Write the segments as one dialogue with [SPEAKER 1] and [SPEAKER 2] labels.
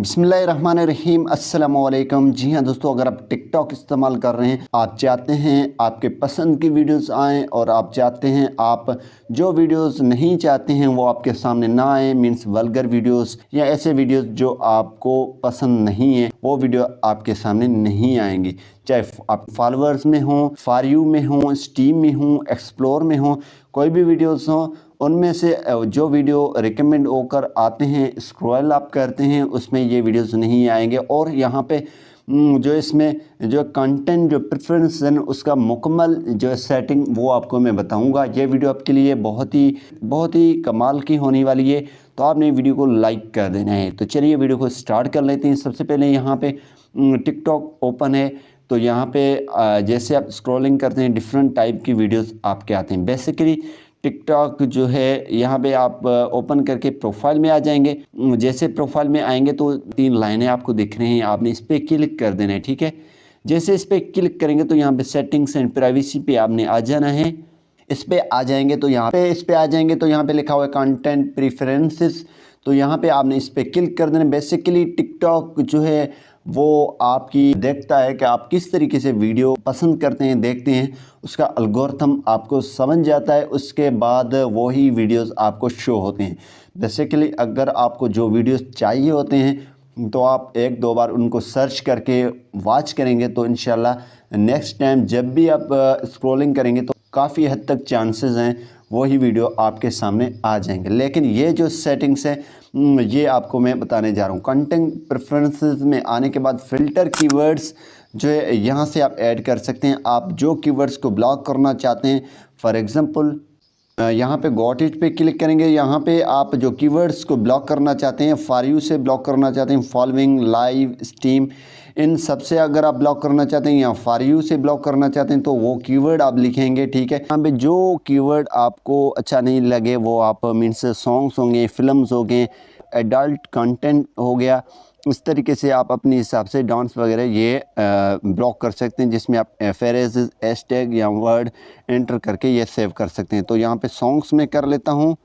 [SPEAKER 1] बिस्मिल्लाहिर्रहमानिर्रहीम अस्सलाम वालेकुम। जी हाँ दोस्तों, अगर आप टिकटॉक इस्तेमाल कर रहे हैं, आप चाहते हैं आपके पसंद की वीडियोस आएँ और आप चाहते हैं आप जो वीडियोस नहीं चाहते हैं वो आपके सामने ना आए, मीन्स वल्गर वीडियोस या ऐसे वीडियोस जो आपको पसंद नहीं है वो वीडियो आपके सामने नहीं आएंगी। चाहे आप फॉलोअर्स में हों, फॉर यू में हों, स्टीम में हों, एक्सप्लोर में हों, कोई भी वीडियोस हों, उनमें से जो वीडियो रिकमेंड होकर आते हैं, स्क्रॉल आप करते हैं, उसमें ये वीडियोस नहीं आएंगे। और यहाँ पे जो इसमें जो कंटेंट जो प्रेफरेंस है उसका मुकम्मल जो सेटिंग वो आपको मैं बताऊंगा। ये वीडियो आपके लिए बहुत ही कमाल की होने वाली है, तो आपने वीडियो को लाइक कर देना है। तो चलिए वीडियो को स्टार्ट कर लेते हैं। सबसे पहले यहाँ पे टिकटॉक ओपन है, तो यहाँ पे जैसे आप स्क्रॉलिंग करते हैं डिफरेंट टाइप की वीडियोस आपके आते हैं। बेसिकली टिकटॉक जो है यहाँ पे आप ओपन करके प्रोफाइल में आ जाएंगे। जैसे प्रोफाइल में आएंगे तो 3 लाइनें आपको दिख रही हैं, आपने इस पर क्लिक कर देना है। ठीक है, जैसे इस पर क्लिक करेंगे तो यहाँ पे सेटिंग्स एंड प्राइवेसी पे आपने आ जाना है। इस पे आ जाएंगे तो यहाँ पे लिखा हुआ है कंटेंट प्रेफरेंसेस, तो यहाँ पे आपने इस पे क्लिक कर देना। बेसिकली टिकटॉक जो है वो आपकी देखता है कि आप किस तरीके से वीडियो पसंद करते हैं, देखते हैं, उसका एल्गोरिथम आपको समझ जाता है। उसके बाद वही वीडियोस आपको शो होते हैं। बेसिकली अगर आपको जो वीडियोस चाहिए होते हैं तो आप 1-2 बार उनको सर्च करके वॉच करेंगे तो इंशाल्लाह नेक्स्ट टाइम जब भी आप स्क्रॉलिंग करेंगे तो काफ़ी हद तक चांसेस हैं वही वीडियो आपके सामने आ जाएंगे। लेकिन ये जो सेटिंग्स है ये आपको मैं बताने जा रहा हूँ। कंटेंट प्रेफरेंसेस में आने के बाद फ़िल्टर कीवर्ड्स जो है यहाँ से आप ऐड कर सकते हैं। आप जो कीवर्ड्स को ब्लॉक करना चाहते हैं, फॉर एग्ज़ाम्पल यहाँ पे गॉट इट पे क्लिक करेंगे। यहाँ पे आप जो कीवर्ड्स को ब्लॉक करना चाहते हैं, फॉर यू से ब्लॉक करना चाहते हैं, फॉलोइंग, लाइव, स्टीम, इन सब से अगर आप ब्लॉक करना चाहते हैं या फॉर यू से ब्लॉक करना चाहते हैं तो वो कीवर्ड आप लिखेंगे। ठीक है, यहाँ पे जो कीवर्ड आपको अच्छा नहीं लगे वो आप मीन्स सॉन्ग्स होंगे, फिल्म्स हो गए, एडल्ट कंटेंट हो गया, इस तरीके से आप अपने हिसाब से डांस वगैरह ये ब्लॉक कर सकते हैं, जिसमें आप फ्रेजेस, हैशटैग या वर्ड एंटर करके ये सेव कर सकते हैं। तो यहाँ पे सॉन्ग्स में कर लेता हूँ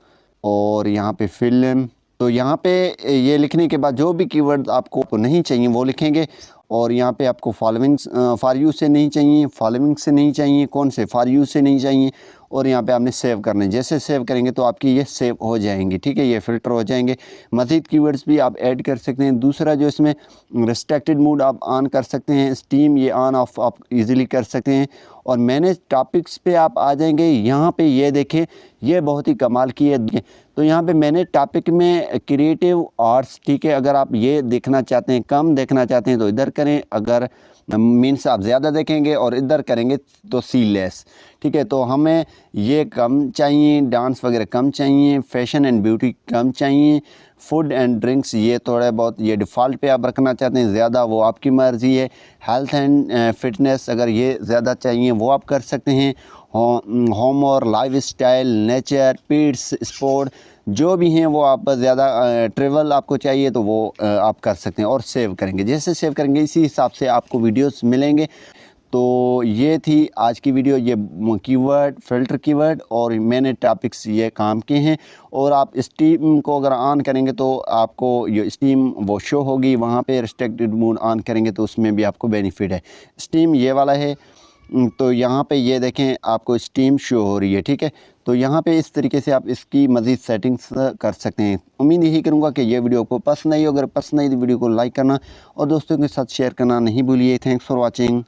[SPEAKER 1] और यहाँ पे फिल्म, तो यहाँ पे ये लिखने के बाद जो भी कीवर्ड आपको नहीं चाहिए वो लिखेंगे। और यहाँ पे आपको फॉलोइंग्स, फॉर यू से नहीं चाहिए, फॉलोइंग से नहीं चाहिए, कौन से फॉर यू से नहीं चाहिए, और यहाँ पे आपने सेव करना है। जैसे सेव करेंगे तो आपकी ये सेव हो जाएंगी। ठीक है, ये फ़िल्टर हो जाएंगे। मज़ीद कीवर्ड्स भी आप ऐड कर सकते हैं। दूसरा जो इसमें रिस्ट्रिक्टेड मोड आप ऑन कर सकते हैं, स्टीम ये ऑन ऑफ आप इजीली कर सकते हैं। और मैनेज टॉपिक्स पे आप आ जाएंगे। यहाँ पे ये देखें, ये बहुत ही कमाल की है। तो यहाँ पे मैंने टॉपिक में क्रिएटिव आर्ट्स, ठीक है, अगर आप ये देखना चाहते हैं, कम देखना चाहते हैं तो इधर करें, अगर मीन्स आप ज़्यादा देखेंगे और इधर करेंगे तो सी लेस। ठीक है, तो हमें ये कम चाहिए, डांस वगैरह कम चाहिए, फैशन एंड ब्यूटी कम चाहिए, फूड एंड ड्रिंक्स ये थोड़ा बहुत ये डिफ़ॉल्ट पे आप रखना चाहते हैं, ज़्यादा वो आपकी मर्ज़ी है। हेल्थ एंड फिटनेस अगर ये ज़्यादा चाहिए वो आप कर सकते हैं। होम और life style, nature, pets, sport जो भी हैं वो आप ज़्यादा, ट्रेवल आपको चाहिए तो वो आप कर सकते हैं और सेव करेंगे। जैसे सेव करेंगे इसी हिसाब से आपको वीडियोस मिलेंगे। तो ये थी आज की वीडियो, ये कीवर्ड, फ़िल्टर कीवर्ड और मैंने टॉपिक्स ये काम किए हैं। और आप स्टीम को अगर ऑन करेंगे तो आपको ये स्टीम वो शो होगी। वहाँ पे रिस्ट्रिक्टेड मोड ऑन करेंगे तो उसमें भी आपको बेनिफिट है। स्टीम ये वाला है, तो यहाँ पे ये देखें आपको स्टीम शो हो रही है। ठीक है, तो यहाँ पे इस तरीके से आप इसकी मज़ीद सेटिंग्स कर सकते हैं। उम्मीद यही करूँगा कि ये वीडियो आपको पसंद आई। अगर पसंद आई तो वीडियो को लाइक करना और दोस्तों के साथ शेयर करना नहीं भूलिए। Thanks for watching.